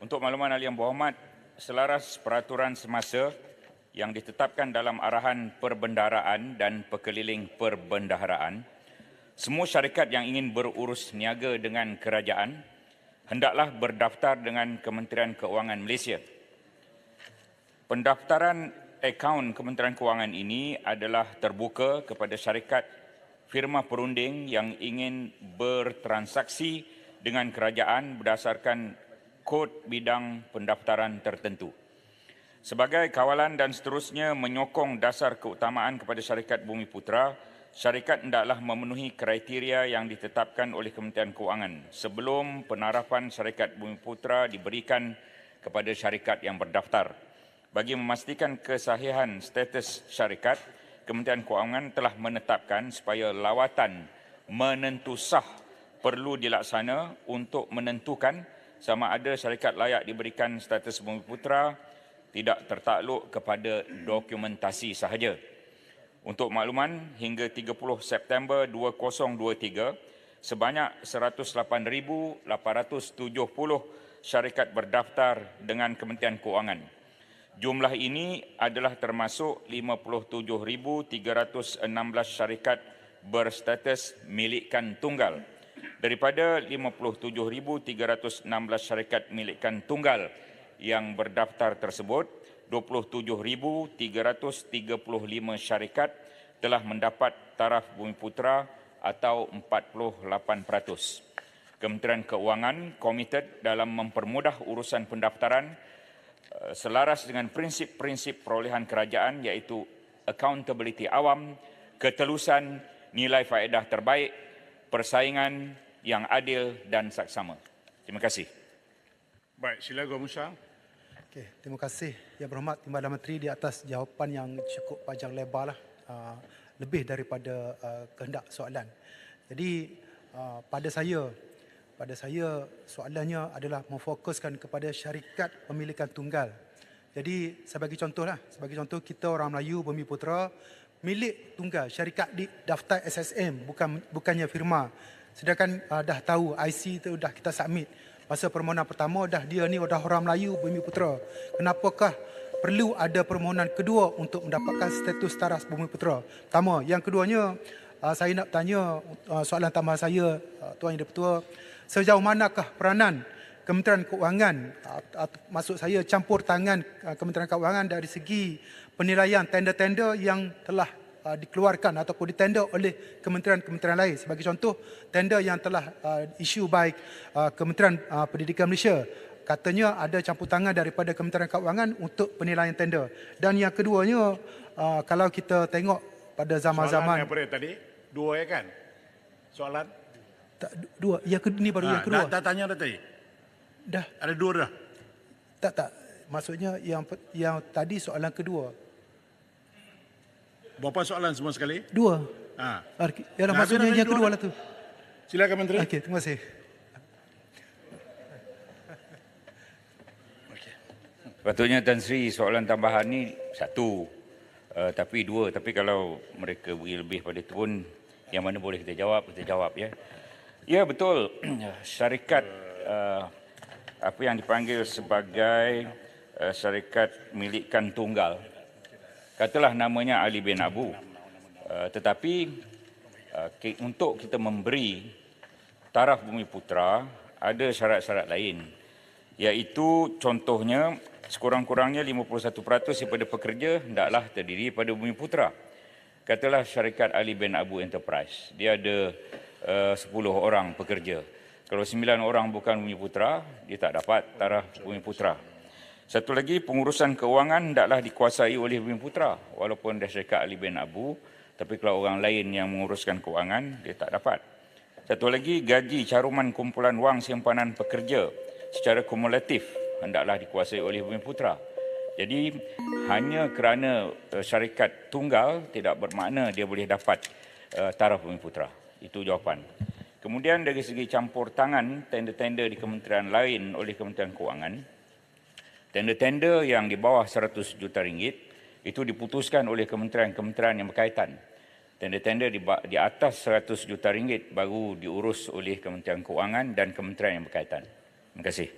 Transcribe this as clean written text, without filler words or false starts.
Untuk makluman ahli yang berhormat, selaras peraturan semasa yang ditetapkan dalam arahan perbendaharaan dan pekeliling perbendaharaan, semua syarikat yang ingin berurus niaga dengan kerajaan hendaklah berdaftar dengan Kementerian Keuangan Malaysia. Pendaftaran akaun Kementerian Keuangan ini adalah terbuka kepada syarikat firma perunding yang ingin bertransaksi dengan kerajaan berdasarkan kod bidang pendaftaran tertentu. Sebagai kawalan dan seterusnya menyokong dasar keutamaan kepada syarikat Bumiputera, syarikat hendaklah memenuhi kriteria yang ditetapkan oleh Kementerian Keuangan sebelum penarapan syarikat Bumiputera diberikan kepada syarikat yang berdaftar. Bagi memastikan kesahihan status syarikat, Kementerian Keuangan telah menetapkan supaya lawatan menentu sah perlu dilaksana untuk menentukan sama ada syarikat layak diberikan status Bumiputera tidak tertakluk kepada dokumentasi sahaja. Untuk makluman, hingga 30 September 2023, sebanyak 108,870 syarikat berdaftar dengan Kementerian Keuangan. Jumlah ini adalah termasuk 57,316 syarikat berstatus milikkan tunggal. Daripada 57,316 syarikat milikkan tunggal yang berdaftar tersebut, 27,335 syarikat telah mendapat taraf Bumiputera atau 48%. Kementerian Keuangan komited dalam mempermudah urusan pendaftaran selaras dengan prinsip-prinsip perolehan kerajaan iaitu accountability awam, ketelusan, nilai faedah terbaik, persaingan yang adil dan saksama. Terima kasih. Baik, silakan Musa. Okey, terima kasih Yang Berhormat Timbalan Menteri di atas jawapan yang cukup panjang lebar lah, lebih daripada kehendak soalan. Jadi pada saya soalannya adalah memfokuskan kepada syarikat pemilikan tunggal. Jadi sebagai contoh kita orang Melayu Bumiputera milik tunggal, syarikat di daftar SSM bukannya firma. Sedangkan dah tahu IC tu dah kita submit. Masa permohonan pertama dia ni dah orang Melayu Bumiputera. Kenapakah perlu ada permohonan kedua untuk mendapatkan status taraf Bumiputera? Pertama, yang keduanya saya nak tanya soalan tambahan saya Tuan Yang Di-Pertua, sejauh manakah peranan Kementerian Keuangan, maksud saya campur tangan Kementerian Keuangan dari segi penilaian tender-tender yang telah dikeluarkan ataupun ditender oleh kementerian-kementerian lain. Sebagai contoh, tender yang telah isu baik Kementerian Pendidikan Malaysia. Katanya ada campur tangan daripada Kementerian Keuangan untuk penilaian tender. Dan yang keduanya, kalau kita tengok pada zaman-zaman... Soalan yang tadi, dua ya kan? Soalan? Dua. Ini baru yang kedua. Dah tanya dah tadi? Dah. Ada dua dah? Tak. Maksudnya yang tadi soalan kedua. Berapa soalan semua sekali? Dua. Yalah, maksudnya yang kedua lah tu. Silakan Menteri. Okey, terima kasih. Patutnya Tan Sri soalan tambahan ni satu, tapi dua. Tapi kalau mereka beri lebih pada itu pun, yang mana boleh kita jawab ya. Ya betul, syarikat apa yang dipanggil sebagai syarikat milikkan tunggal, katalah namanya Ali bin Abu, tetapi untuk kita memberi taraf Bumiputera ada syarat-syarat lain, iaitu contohnya sekurang-kurangnya 51% daripada pekerja hendaklah terdiri pada Bumiputera. Katalah syarikat Ali bin Abu Enterprise, dia ada 10 orang pekerja. Kalau 9 orang bukan Bumiputera, dia tak dapat taraf Bumiputera. Satu lagi, pengurusan keuangan hendaklah dikuasai oleh Bumiputera. Walaupun dia syarikat Ali bin Abu, tapi kalau orang lain yang menguruskan keuangan, dia tak dapat. Satu lagi, gaji caruman kumpulan wang simpanan pekerja secara kumulatif hendaklah dikuasai oleh Bumiputera. Jadi, hanya kerana syarikat tunggal tidak bermakna dia boleh dapat taraf Bumiputera. Itu jawapan. Kemudian dari segi campur tangan tender-tender di kementerian lain oleh Kementerian Keuangan, tender-tender yang di bawah 100 juta ringgit itu diputuskan oleh kementerian-kementerian yang berkaitan. Tender-tender di atas 100 juta ringgit baru diurus oleh Kementerian Keuangan dan kementerian yang berkaitan. Terima kasih.